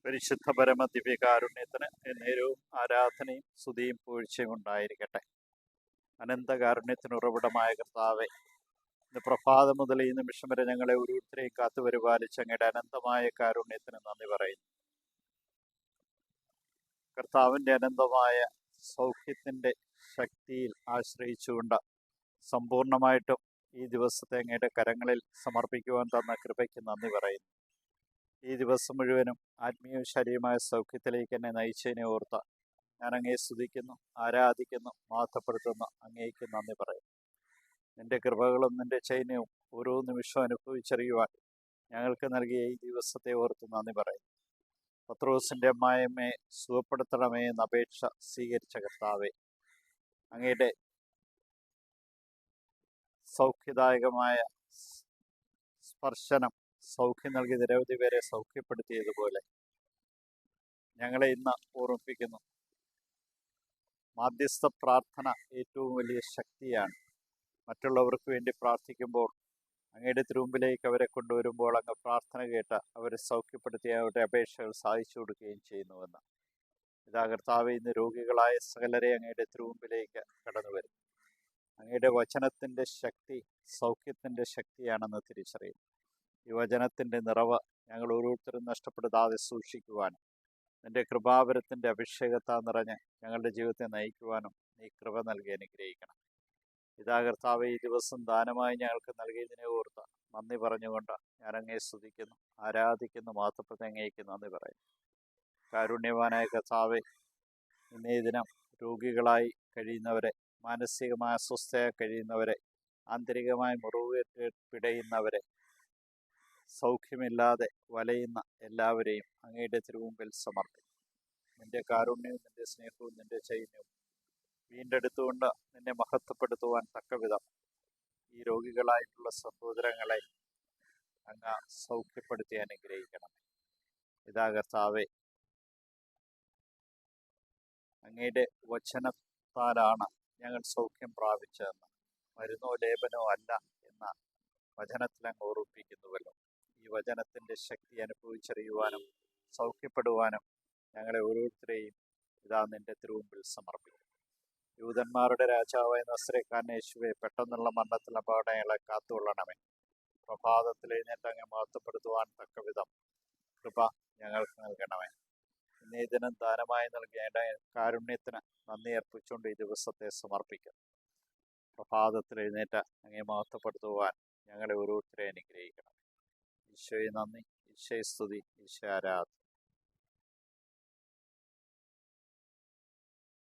പരിശുദ്ധ പരമ ദിവ്യകാരുണ്യത്തിന് എന്നേരവും ആരാധനയും സ്തുതിയും പുകഴ്ചയും ഉണ്ടായിരിക്കട്ടെ. അനന്തകാരുണ്യത്തിന് ഉറവിടമായ കർത്താവെ, ഇന്ന് പ്രഭാതം മുതൽ ഈ നിമിഷം വരെ ഞങ്ങളെ ഓരോരുത്തരെയും കാത്തു പരിപാലിച്ച് അങ്ങയുടെ അനന്തമായ കാരുണ്യത്തിന് നന്ദി പറയുന്നു. കർത്താവിൻ്റെ അനന്തമായ സൗഖ്യത്തിൻ്റെ ശക്തിയിൽ ആശ്രയിച്ചുകൊണ്ട് സമ്പൂർണമായിട്ടും ഈ ദിവസത്തെ അങ്ങയുടെ കരങ്ങളിൽ സമർപ്പിക്കുവാൻ തന്ന കൃപയ്ക്ക് നന്ദി പറയുന്നു. ഈ ദിവസം മുഴുവനും ആത്മീയവും ശരീരമായ സൗഖ്യത്തിലേക്ക് എന്നെ നയിച്ചതിനെ ഓർത്ത് ഞാൻ അങ്ങയെ സ്തുതിക്കുന്നു, ആരാധിക്കുന്നു, മഹത്വപ്പെടുത്തുന്നു. അങ്ങേക്ക് നന്ദി പറയുന്നു. നിന്റെ കൃപകളും നിന്റെ ചൈന്യവും ഓരോ നിമിഷവും അനുഭവിച്ചറിയുവാൻ ഞങ്ങൾക്ക് നൽകിയ ഈ ദിവസത്തെ ഓർത്ത് നന്ദി പറയുന്നു. പത്രോസിൻ്റെ അമ്മായിയമ്മയെ സുഖപ്പെടുത്തണമേ എന്ന അപേക്ഷ സ്വീകരിച്ച കർത്താവെ, അങ്ങയുടെ സൗഖ്യദായകമായ സ്പർശനം സൗഖ്യം നൽകി നിരവധി പേരെ സൗഖ്യപ്പെടുത്തിയതുപോലെ ഞങ്ങളെ ഇന്ന് ഓർമ്മിപ്പിക്കുന്നു. മാധ്യസ്ഥ പ്രാർത്ഥന ഏറ്റവും വലിയ ശക്തിയാണ്. മറ്റുള്ളവർക്ക് വേണ്ടി പ്രാർത്ഥിക്കുമ്പോൾ അങ്ങയുടെ തിരുമുമ്പിലേക്ക് അവരെ കൊണ്ടുവരുമ്പോൾ അങ്ങ് പ്രാർത്ഥന കേട്ട് അവരെ സൗഖ്യപ്പെടുത്തി അവരുടെ അപേക്ഷകൾ സാധിച്ചു കൊടുക്കുകയും ചെയ്യുന്നുവെന്ന്. ഇതാ കർത്താവെ, ഇന്ന് രോഗികളായ സകലരെ അങ്ങയുടെ തിരുമുമ്പിലേക്ക് കടന്നു വരും. അങ്ങയുടെ വചനത്തിൻ്റെ ശക്തി സൗഖ്യത്തിൻ്റെ ശക്തിയാണെന്ന് തിരിച്ചറിയും. ഈ വചനത്തിൻ്റെ നിറവ് ഞങ്ങൾ ഓരോരുത്തരും നഷ്ടപ്പെടുത്താതെ സൂക്ഷിക്കുവാനും നിൻ്റെ കൃപാവരത്തിൻ്റെ അഭിഷേകത്താൽ നിറഞ്ഞ് ഞങ്ങളുടെ ജീവിതത്തെ നയിക്കുവാനും നീ കൃപ നൽകി അനുഗ്രഹിക്കണം. ഇതാ കർത്താവെ, ഈ ദിവസം ദാനമായി ഞങ്ങൾക്ക് നൽകിയതിനെ ഓർത്ത് നന്ദി പറഞ്ഞുകൊണ്ട് ഞാൻ അങ്ങയെ സ്തുതിക്കുന്നു, ആരാധിക്കുന്നു, മഹത്വപ്പെടുത്തി അങ്ങേക്ക് നന്ദി പറയുന്നു. കാരുണ്യവാനായ കർത്താവെ, ഇന്നേ ദിനം രോഗികളായി കഴിയുന്നവരെ, മാനസികമായ അസ്വസ്ഥയായി കഴിയുന്നവരെ, ആന്തരികമായി മുറിവേറ്റ് പിടയുന്നവരെ, സൗഖ്യമില്ലാതെ വലയുന്ന എല്ലാവരെയും അങ്ങയുടെ തിരുമുമ്പിൽ സമർപ്പിക്കും. നിന്റെ കാരുണ്യവും നിന്റെ സ്നേഹവും നിന്റെ ചൈന്യവും വീണ്ടെടുത്തുകൊണ്ട് നിന്നെ മഹത്വപ്പെടുത്തുവാൻ തക്കവിധം ഈ രോഗികളായിട്ടുള്ള സഹോദരങ്ങളെ അങ്ങ് സൗഖ്യപ്പെടുത്തി അനുഗ്രഹിക്കണം. ഇതാ കർത്താവെ, അങ്ങയുടെ വചനത്താലാണ് ഞങ്ങൾ സൗഖ്യം പ്രാപിച്ചതെന്ന്, മരുന്നോ ലേപനോ അല്ല എന്ന വചനത്തിൽ അങ്ങ് ഓർമ്മിപ്പിക്കുന്നുവല്ലോ. ഈ വചനത്തിൻ്റെ ശക്തി അനുഭവിച്ചറിയുവാനും സൗഖ്യപ്പെടുവാനും ഞങ്ങളെ ഓരോരുത്തരെയും ഇതാ നിന്റെ തിരുമുമ്പിൽ സമർപ്പിക്കും. യൂതന്മാരുടെ രാജാവായ നസറേക്കാരൻ യേശുവെ, പെട്ടെന്നുള്ള മരണത്തിൽ അപകടങ്ങളെ കാത്തുകൊള്ളണമേ. പ്രഭാതത്തിൽ എഴുന്നേറ്റ് അങ്ങ് മഹത്വപ്പെടുത്തുവാൻ തക്കവിധം കൃപ ഞങ്ങൾക്ക് നൽകണമേ. ഇന്നേ ദിനം ദാനമായി നൽകിയ കാരുണ്യത്തിന് നന്ദി അർപ്പിച്ചുകൊണ്ട് ഈ ദിവസത്തെ സമർപ്പിക്കും. പ്രഭാതത്തിൽ എഴുന്നേറ്റ് അങ്ങേ മഹത്വപ്പെടുത്തുവാൻ ഞങ്ങളെ ഓരോരുത്തരെ അനുഗ്രഹിക്കണം. ഈശോയെ നന്ദി, ഈശോയെ സ്തുതി, ഈശോ ആരാധന.